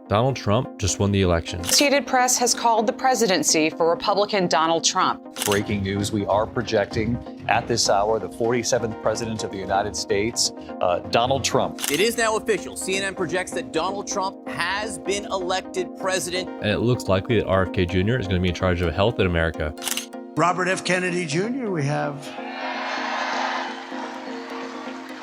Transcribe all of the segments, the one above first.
Donald Trump just won the election. Associated Press has called the presidency for Republican Donald Trump. Breaking news, we are projecting at this hour the 47th president of the United States, Donald Trump. It is now official. CNN projects that Donald Trump has been elected president. And it looks likely that RFK Jr. is going to be in charge of health in America. Robert F. Kennedy Jr. we have.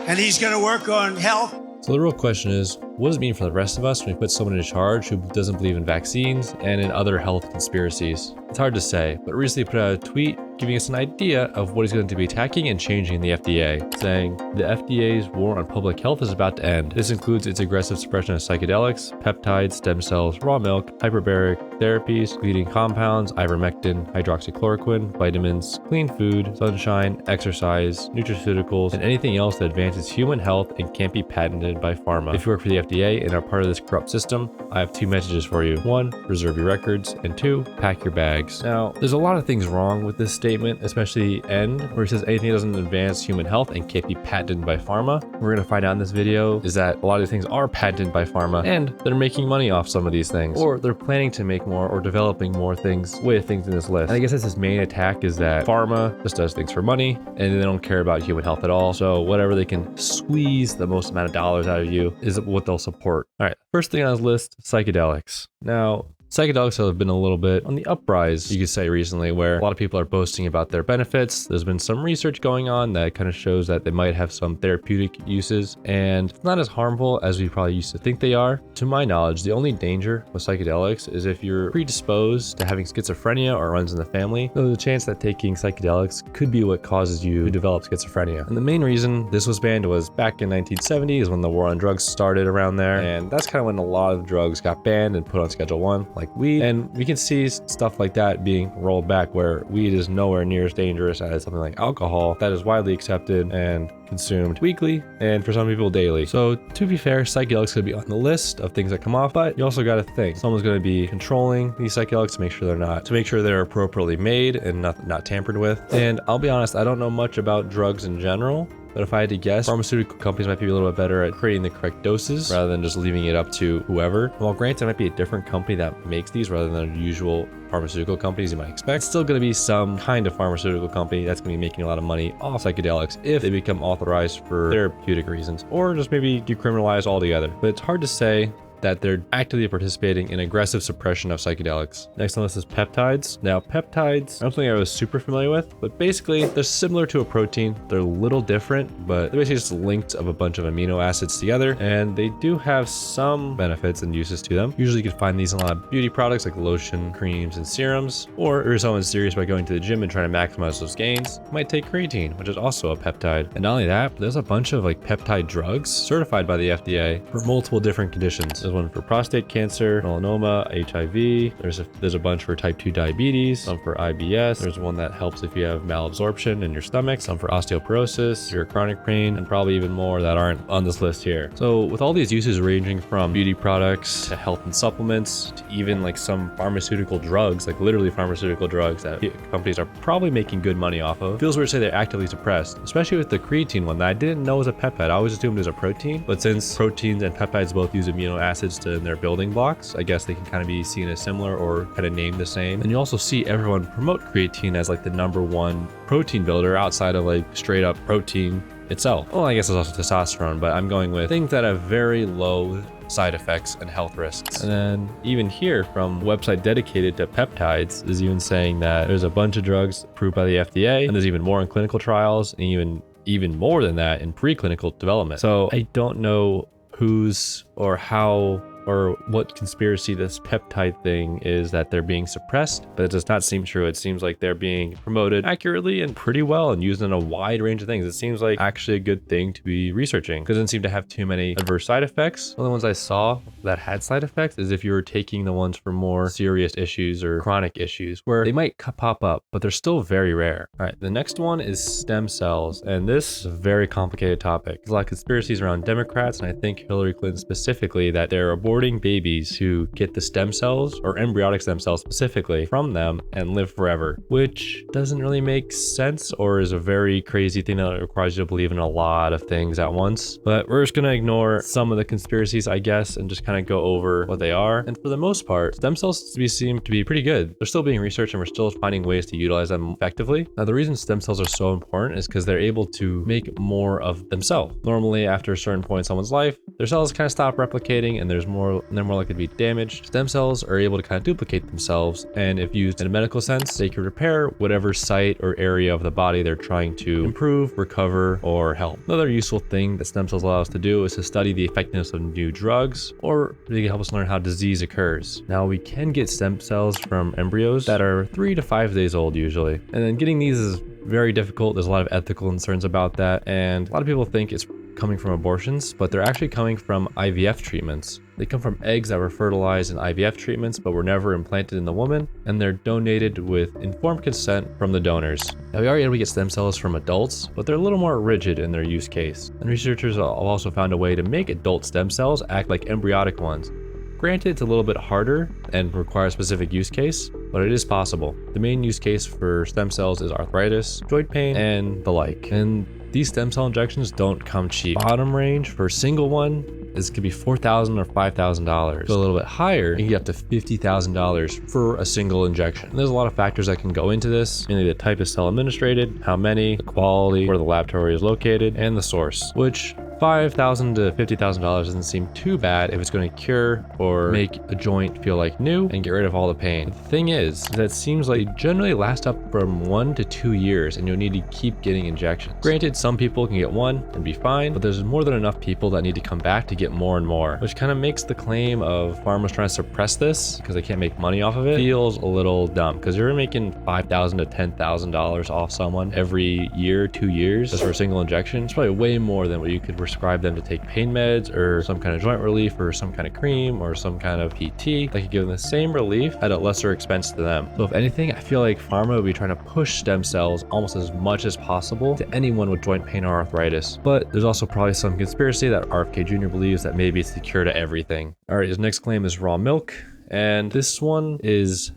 And he's going to work on health. So the real question is, what does it mean for the rest of us when we put someone in charge who doesn't believe in vaccines and in other health conspiracies? It's hard to say, but recently put out a tweet giving us an idea of what he's going to be attacking and changing in the FDA, saying the FDA's war on public health is about to end. This includes its aggressive suppression of psychedelics, peptides, stem cells, raw milk, hyperbaric therapies, chelating compounds, ivermectin, hydroxychloroquine, vitamins, clean food, sunshine, exercise, nutraceuticals, and anything else that advances human health and can't be patented by pharma. If you work for the FDA and are part of this corrupt system, I have two messages for you. One, preserve your records, and two, pack your bags. Now, there's a lot of things wrong with this statement, especially the end, where it says anything that doesn't advance human health and can't be patented by pharma. We're going to find out in this video is that a lot of these things are patented by pharma and they're making money off some of these things, or they're planning to make more or developing more things with things in this list. And I guess that's his main attack, is that pharma just does things for money and they don't care about human health at all. So whatever they can squeeze the most amount of dollars out of you is what they'll support. All right, first thing on his list, psychedelics. Now, psychedelics have been a little bit on the uprise, you could say, recently, where a lot of people are boasting about their benefits. There's been some research going on that kind of shows that they might have some therapeutic uses, and it's not as harmful as we probably used to think they are. To my knowledge, the only danger with psychedelics is if you're predisposed to having schizophrenia or runs in the family. There's a chance that taking psychedelics could be what causes you to develop schizophrenia. And the main reason this was banned was back in 1970 is when the war on drugs started around there, and that's kind of when a lot of drugs got banned and put on Schedule 1. Like weed, and we can see stuff like that being rolled back, where weed is nowhere near as dangerous as something like alcohol that is widely accepted and consumed weekly, and for some people daily. So to be fair, psychedelics could be on the list of things that come off, but you also got to think someone's going to be controlling these psychedelics to make sure they're appropriately made and not tampered with. And I'll be honest, I don't know much about drugs in general, but if I had to guess, pharmaceutical companies might be a little bit better at creating the correct doses rather than just leaving it up to whoever. While granted, it might be a different company that makes these rather than usual pharmaceutical companies you might expect, it's still going to be some kind of pharmaceutical company that's going to be making a lot of money off psychedelics if they become authorized for therapeutic reasons, or just maybe decriminalized altogether. But it's hard to say that they're actively participating in aggressive suppression of psychedelics. Next on this is peptides. Now, peptides, I don't think I was super familiar with, but basically they're similar to a protein. They're a little different, but they're basically just linked of a bunch of amino acids together, and they do have some benefits and uses to them. Usually you can find these in a lot of beauty products like lotion, creams, and serums, or if you're someone serious about going to the gym and trying to maximize those gains, you might take creatine, which is also a peptide. And not only that, there's a bunch of like peptide drugs certified by the FDA for multiple different conditions. There's one for prostate cancer, melanoma, HIV. There's a bunch for type 2 diabetes, some for IBS. There's one that helps if you have malabsorption in your stomach, some for osteoporosis, your chronic pain, and probably even more that aren't on this list here. So with all these uses ranging from beauty products to health and supplements to even like some pharmaceutical drugs, like literally pharmaceutical drugs that companies are probably making good money off of, it feels weird to say they're actively suppressed, especially with the creatine one that I didn't know was a peptide. I always assumed it was a protein, but since proteins and peptides both use amino acids in their building blocks, I guess they can kind of be seen as similar or kind of named the same. And you also see everyone promote creatine as like the #1 protein builder outside of like straight up protein itself. Well, I guess there's also testosterone, but I'm going with things that have very low side effects and health risks. And then even here from a website dedicated to peptides is even saying that there's a bunch of drugs approved by the FDA, and there's even more in clinical trials, and even more than that in preclinical development. So I don't know who's or how or what conspiracy this peptide thing is that they're being suppressed, but it does not seem true. It seems like they're being promoted accurately and pretty well and used in a wide range of things. It seems like actually a good thing to be researching because it doesn't seem to have too many adverse side effects. The only ones I saw that had side effects is if you were taking the ones for more serious issues or chronic issues where they might pop up, but they're still very rare. All right, the next one is stem cells, and this is a very complicated topic. There's a lot of conspiracies around Democrats, and I think Hillary Clinton specifically, that their abortion aborting babies who get the stem cells, or embryonic stem cells specifically, from them and live forever, which doesn't really make sense or is a very crazy thing that requires you to believe in a lot of things at once. But we're just gonna ignore some of the conspiracies, I guess, and just kind of go over what they are. And for the most part, stem cells seem to be pretty good. They're still being researched and we're still finding ways to utilize them effectively. Now, the reason stem cells are so important is because they're able to make more of themselves. Normally, after a certain point in someone's life, their cells kind of stop replicating and they're more likely to be damaged. Stem cells are able to kind of duplicate themselves, and if used in a medical sense, they can repair whatever site or area of the body they're trying to improve, recover, or help. Another useful thing that stem cells allow us to do is to study the effectiveness of new drugs, or they can help us learn how disease occurs. Now, we can get stem cells from embryos that are 3 to 5 days old usually, and then getting these is very difficult. There's a lot of ethical concerns about that, and a lot of people think it's coming from abortions, but they're actually coming from IVF treatments. They come from eggs that were fertilized in IVF treatments but were never implanted in the woman, and they're donated with informed consent from the donors. Now, we are able to get stem cells from adults, but they're a little more rigid in their use case. And researchers have also found a way to make adult stem cells act like embryonic ones. Granted, it's a little bit harder and requires a specific use case, but it is possible. The main use case for stem cells is arthritis, joint pain, and the like. And these stem cell injections don't come cheap. Bottom range for a single one could be $4,000 or $5,000. So a little bit higher, you can get up to $50,000 for a single injection. And there's a lot of factors that can go into this, mainly the type of cell administered, how many, the quality, where the laboratory is located, and the source, which $5,000 to $50,000 doesn't seem too bad if it's going to cure or make a joint feel like new and get rid of all the pain. The thing is that it seems like they generally last up from 1 to 2 years and you'll need to keep getting injections. Granted, some people can get one and be fine, but there's more than enough people that need to come back to get more and more, which kind of makes the claim of farmers trying to suppress this because they can't make money off of it feels a little dumb, because you're making $5,000 to $10,000 off someone every year, 2 years, just for a single injection. It's probably way more than what you could prescribe them to take pain meds or some kind of joint relief or some kind of cream or some kind of PT that could give them the same relief at a lesser expense to them. So if anything, I feel like pharma would be trying to push stem cells almost as much as possible to anyone with joint pain or arthritis. But there's also probably some conspiracy that RFK Jr. believes that maybe it's the cure to everything. All right, his next claim is raw milk, and this one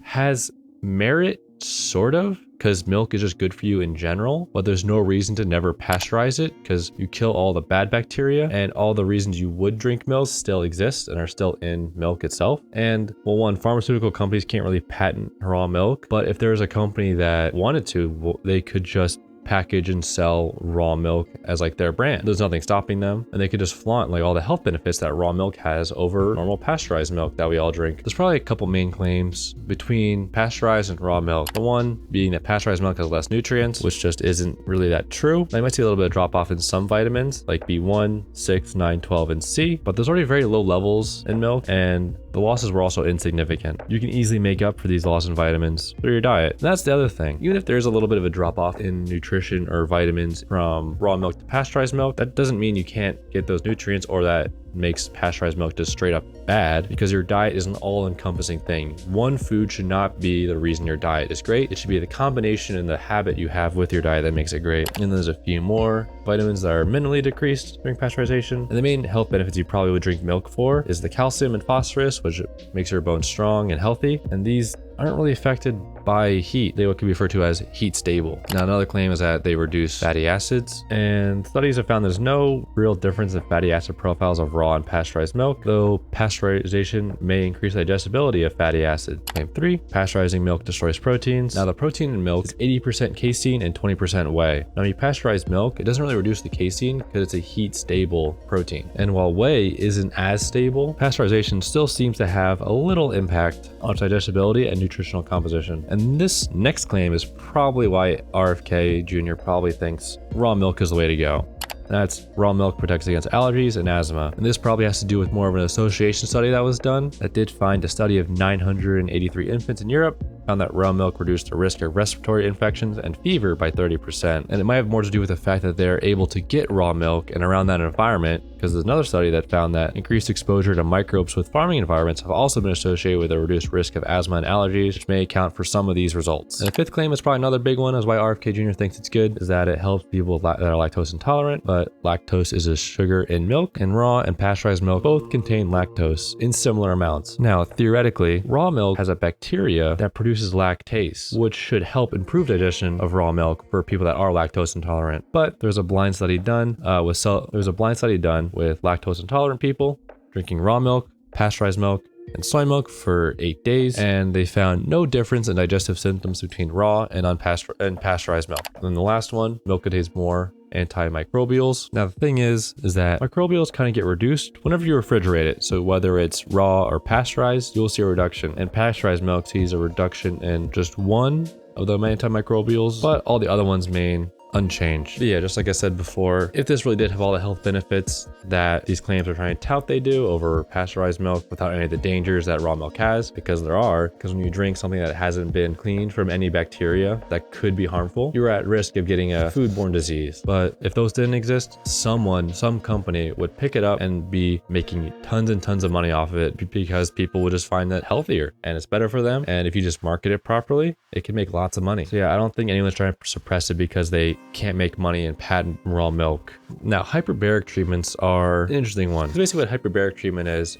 has merit, sort of, because milk is just good for you in general, but there's no reason to never pasteurize it because you kill all the bad bacteria, and all the reasons you would drink milk still exist and are still in milk itself. And well, one, pharmaceutical companies can't really patent raw milk, but if there's a company that wanted to, well, they could just package and sell raw milk as like their brand. There's nothing stopping them, and they could just flaunt like all the health benefits that raw milk has over normal pasteurized milk that we all drink. There's probably a couple main claims between pasteurized and raw milk. The one being that pasteurized milk has less nutrients, which just isn't really that true. I might see a little bit of drop off in some vitamins like B1, 6, 9, 12, and C, but there's already very low levels in milk, and the losses were also insignificant. You can easily make up for these losses in vitamins through your diet. And that's the other thing. Even if there's a little bit of a drop off in nutrition or vitamins from raw milk to pasteurized milk, that doesn't mean you can't get those nutrients or that makes pasteurized milk just straight up bad, because your diet is an all-encompassing thing. One food should not be the reason your diet is great. It should be the combination and the habit you have with your diet that makes it great. And there's a few more vitamins that are minimally decreased during pasteurization. And the main health benefits you probably would drink milk for is the calcium and phosphorus, which makes your bones strong and healthy. And these aren't really affected by heat. They can be referred to as heat stable. Now, another claim is that they reduce fatty acids, and studies have found there's no real difference in fatty acid profiles of raw and pasteurized milk, though pasteurization may increase the digestibility of fatty acids. Claim 3, pasteurizing milk destroys proteins. Now, the protein in milk is 80% casein and 20% whey. Now, when you pasteurize milk, it doesn't really reduce the casein because it's a heat stable protein. And while whey isn't as stable, pasteurization still seems to have a little impact on digestibility and nutritional composition. And this next claim is probably why RFK Jr. probably thinks raw milk is the way to go. That's raw milk protects against allergies and asthma. And this probably has to do with more of an association study that was done that did find a study of 983 infants in Europe found that raw milk reduced the risk of respiratory infections and fever by 30%. And it might have more to do with the fact that they're able to get raw milk, and around that environment, because there's another study that found that increased exposure to microbes with farming environments have also been associated with a reduced risk of asthma and allergies, which may account for some of these results. And the fifth claim is probably another big one, is why RFK Jr. thinks it's good, is that it helps people that are lactose intolerant. But lactose is a sugar in milk, and raw and pasteurized milk both contain lactose in similar amounts. Now, theoretically, raw milk has a bacteria that produces lactase, which should help improve digestion of raw milk for people that are lactose intolerant. But there's a blind study done with lactose intolerant people drinking raw milk, pasteurized milk, and soy milk for 8 days, and they found no difference in digestive symptoms between raw and pasteurized milk. And then the last one, milk contains more antimicrobials. Now the thing is that microbials kind of get reduced whenever you refrigerate it. So whether it's raw or pasteurized, you'll see a reduction. And pasteurized milk sees a reduction in just one of the antimicrobials, but all the other ones remain unchanged. But yeah, just like I said before, if this really did have all the health benefits that these claims are trying to tout they do over pasteurized milk without any of the dangers that raw milk has, because when you drink something that hasn't been cleaned from any bacteria that could be harmful, you're at risk of getting a foodborne disease. But if those didn't exist, some company would pick it up and be making tons and tons of money off of it, because people would just find that healthier and it's better for them. And if you just market it properly, it can make lots of money. So yeah, I don't think anyone's trying to suppress it because they can't make money and patent raw milk. Now, hyperbaric treatments are an interesting one. So basically what hyperbaric treatment is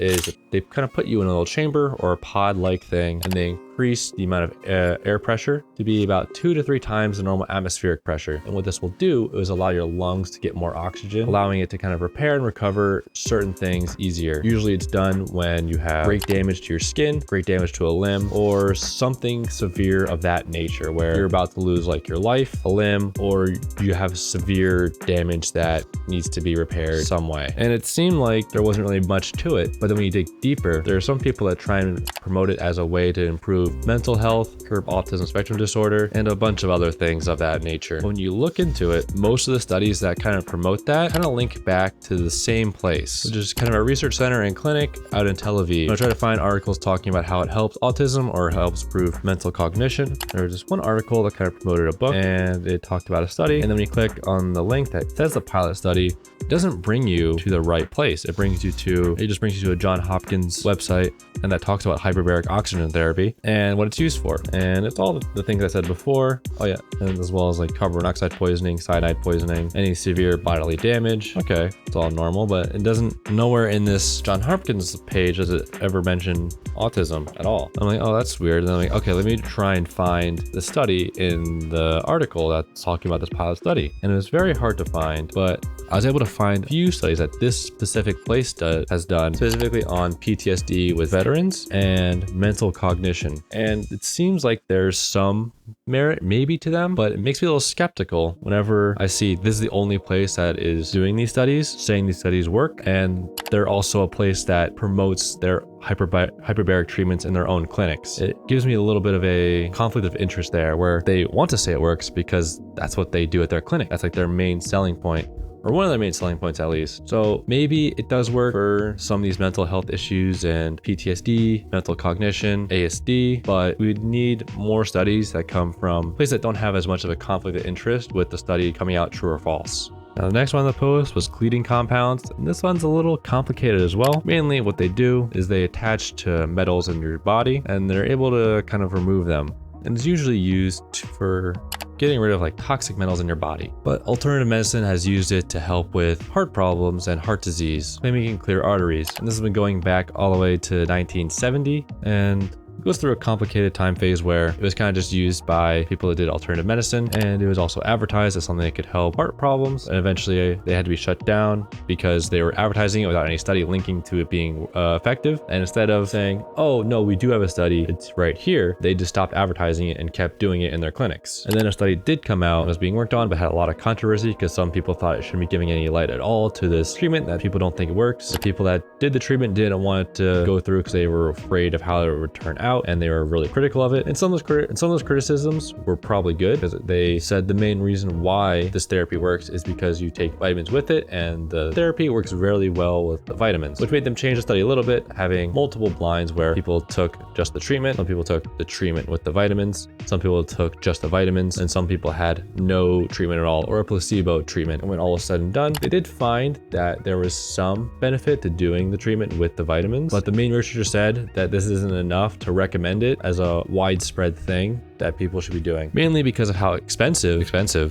they kind of put you in a little chamber or a pod-like thing, and they increase the amount of air pressure to be about 2 to 3 times the normal atmospheric pressure. And what this will do is allow your lungs to get more oxygen, allowing it to kind of repair and recover certain things easier. Usually it's done when you have great damage to your skin, great damage to a limb, or something severe of that nature, where you're about to lose like your life, a limb, or you have severe damage that needs to be repaired some way. And it seemed like there wasn't really much to it, but then when you dig deeper, there are some people that try and promote it as a way to improve mental health, curb autism spectrum disorder, and a bunch of other things of that nature. When you look into it, most of the studies that kind of promote that kind of link back to the same place, which is kind of a research center and clinic out in Tel Aviv. I try to find articles talking about how it helps autism or helps improve mental cognition. There was just one article that kind of promoted a book, and it talked about a study, and then when you click on the link that says the pilot study, it doesn't bring you to the right place. It just brings you to a Johns Hopkins website, and that talks about hyperbaric oxygen therapy and what it's used for. And it's all the things I said before. Oh yeah, and as well as like carbon monoxide poisoning, cyanide poisoning, any severe bodily damage. Okay, it's all normal, but it doesn't, nowhere in this Johns Hopkins page does it ever mention autism at all. I'm like, oh, that's weird. And then I'm like, okay, let me try and find the study in the article that's talking about this pilot study. And it was very hard to find, but I was able to find a few studies that this specific place has done specifically on PTSD with veterans and mental cognition. And it seems like there's some merit maybe to them, but it makes me a little skeptical whenever I see this is the only place that is doing these studies, saying these studies work, and they're also a place that promotes their hyperbaric treatments in their own clinics. It gives me a little bit of a conflict of interest there, where they want to say it works because that's what they do at their clinic. That's like their main selling point, or one of their main selling points at least. So maybe it does work for some of these mental health issues and PTSD, mental cognition, ASD, but we would need more studies that come from places that don't have as much of a conflict of interest with the study coming out true or false. Now, the next one on the post was chelating compounds, and this one's a little complicated as well. Mainly what they do is they attach to metals in your body, and they're able to kind of remove them. And it's usually used for getting rid of like toxic metals in your body. But alternative medicine has used it to help with heart problems and heart disease, claiming it can clear arteries. And this has been going back all the way to 1970, and it goes through a complicated time phase where it was kind of just used by people that did alternative medicine, and it was also advertised as something that could help heart problems, and eventually they had to be shut down because they were advertising it without any study linking to it being effective. And instead of saying, oh no, we do have a study, it's right here, they just stopped advertising it and kept doing it in their clinics. And then a study did come out and was being worked on, but had a lot of controversy because some people thought it shouldn't be giving any light at all to this treatment, that people don't think it works. The people that did the treatment didn't want it to go through because they were afraid of how it would turn out. out and they were really critical of it. And some of those criticisms were probably good, because they said the main reason why this therapy works is because you take vitamins with it, and the therapy works really well with the vitamins, which made them change the study a little bit, having multiple blinds where people took just the treatment, some people took the treatment with the vitamins, some people took just the vitamins, and some people had no treatment at all, or a placebo treatment. And when all was said and done, they did find that there was some benefit to doing the treatment with the vitamins, but the main researcher said that this isn't enough to recommend it as a widespread thing that people should be doing, mainly because of how expensive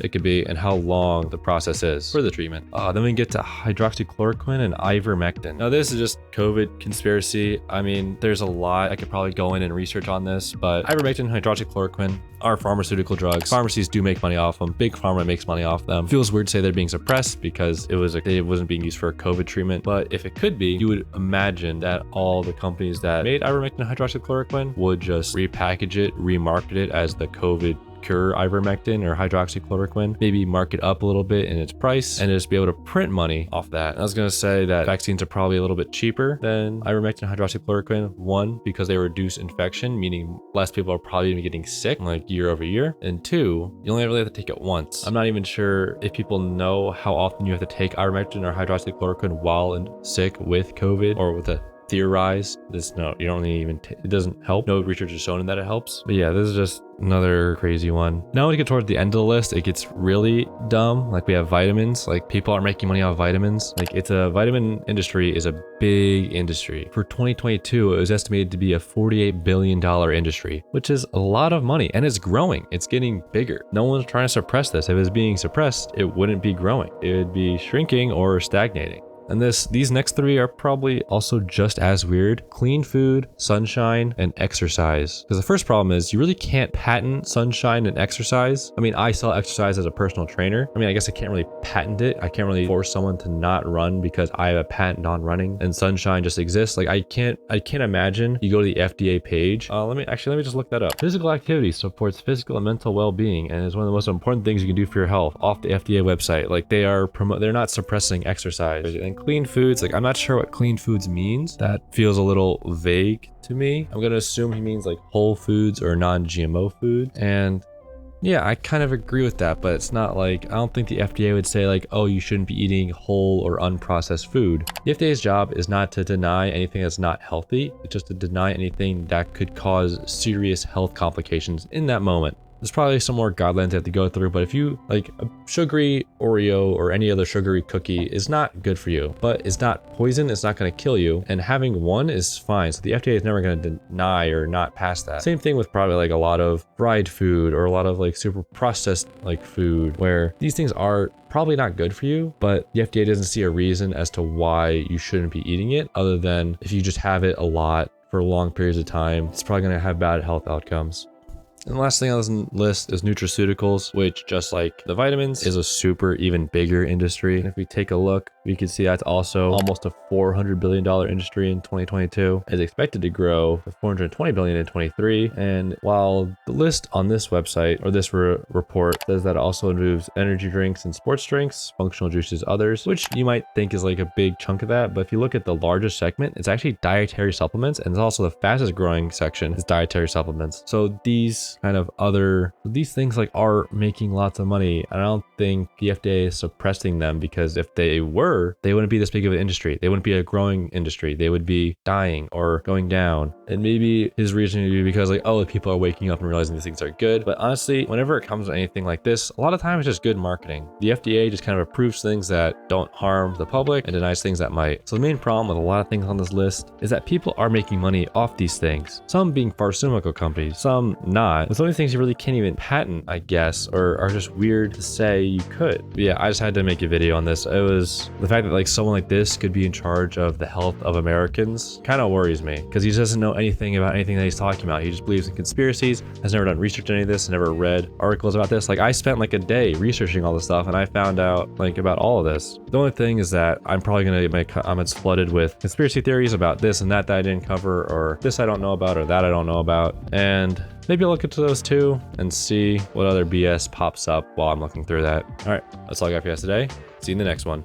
it could be and how long the process is for the treatment. Then we get to hydroxychloroquine and ivermectin. Now this is just COVID conspiracy. I mean, there's a lot I could probably go in and research on this, but ivermectin and hydroxychloroquine are pharmaceutical drugs. Pharmacies do make money off them. Big pharma makes money off them. Feels weird to say they're being suppressed because it wasn't being used for a COVID treatment, but if it could be, you would imagine that all the companies that made ivermectin and hydroxychloroquine would just repackage it, remarket it as the COVID cure ivermectin or hydroxychloroquine, maybe mark it up a little bit in its price and just be able to print money off that. And I was going to say that vaccines are probably a little bit cheaper than ivermectin and hydroxychloroquine. One, because they reduce infection, meaning less people are probably going to be getting sick like year over year. And two, you only really have to take it once. I'm not even sure if people know how often you have to take ivermectin or hydroxychloroquine while sick with COVID or with a theorized this. No, you don't even it doesn't help. No research has shown that it helps. But yeah, this is just another crazy one. Now when we get towards the end of the list, it gets really dumb. Like we have vitamins. Like people are making money off vitamins. Like vitamin industry is a big industry. For 2022, it was estimated to be a $48 billion industry, which is a lot of money, and it's growing. It's getting bigger. No one's trying to suppress this. If it was being suppressed, it wouldn't be growing. It would be shrinking or stagnating. And these next three are probably also just as weird: clean food, sunshine, and exercise. Because the first problem is you really can't patent sunshine and exercise. I mean, I sell exercise as a personal trainer. I mean, I guess I can't really patent it. I can't really force someone to not run because I have a patent on running, and sunshine just exists. Like I can't imagine you go to the FDA page. Let me just look that up. Physical activity supports physical and mental well-being and is one of the most important things you can do for your health. Off the FDA website, like they're not suppressing exercise. And clean foods, like I'm not sure what clean foods means. That feels a little vague to me. I'm gonna assume he means like whole foods or non-GMO food. And yeah, I kind of agree with that, but it's not like, I don't think the FDA would say like, oh, you shouldn't be eating whole or unprocessed food. The FDA's job is not to deny anything that's not healthy. It's just to deny anything that could cause serious health complications in that moment. There's probably some more guidelines they have to go through, but if you like a sugary Oreo or any other sugary cookie is not good for you, but it's not poison, it's not going to kill you, and having one is fine. So the FDA is never going to deny or not pass that. Same thing with probably like a lot of fried food or a lot of like super processed like food, where these things are probably not good for you, but the FDA doesn't see a reason as to why you shouldn't be eating it, other than if you just have it a lot for long periods of time, it's probably going to have bad health outcomes. And the last thing on this list is nutraceuticals, which, just like the vitamins, is a super even bigger industry. And if we take a look, we can see that's also almost a $400 billion industry in 2022. It's expected to grow to $420 billion in 23. And while the list on this website or this report says that it also includes energy drinks and sports drinks, functional juices, others, which you might think is like a big chunk of that. But if you look at the largest segment, it's actually dietary supplements, and it's also the fastest growing section is dietary supplements. So these things like are making lots of money. I don't think the FDA is suppressing them, because if they were, they wouldn't be this big of an industry. They wouldn't be a growing industry. They would be dying or going down. And maybe his reason would be because like, oh, people are waking up and realizing these things are good. But honestly, whenever it comes to anything like this, a lot of times it's just good marketing. The FDA just kind of approves things that don't harm the public and denies things that might. So the main problem with a lot of things on this list is that people are making money off these things. Some being pharmaceutical companies, some not. It's only things you really can't even patent, I guess, or are just weird to say you could. But yeah, I just had to make a video on this. It was the fact that like someone like this could be in charge of the health of Americans kind of worries me, because he doesn't know anything about anything that he's talking about. He just believes in conspiracies, has never done research on any of this, never read articles about this. Like I spent like a day researching all this stuff and I found out like about all of this. The only thing is that I'm probably gonna get my comments flooded with conspiracy theories about this and that I didn't cover, or this I don't know about, or that I don't know about. And maybe I'll look into those too and see what other BS pops up while I'm looking through that. All right, that's all I got for you guys today. See you in the next one.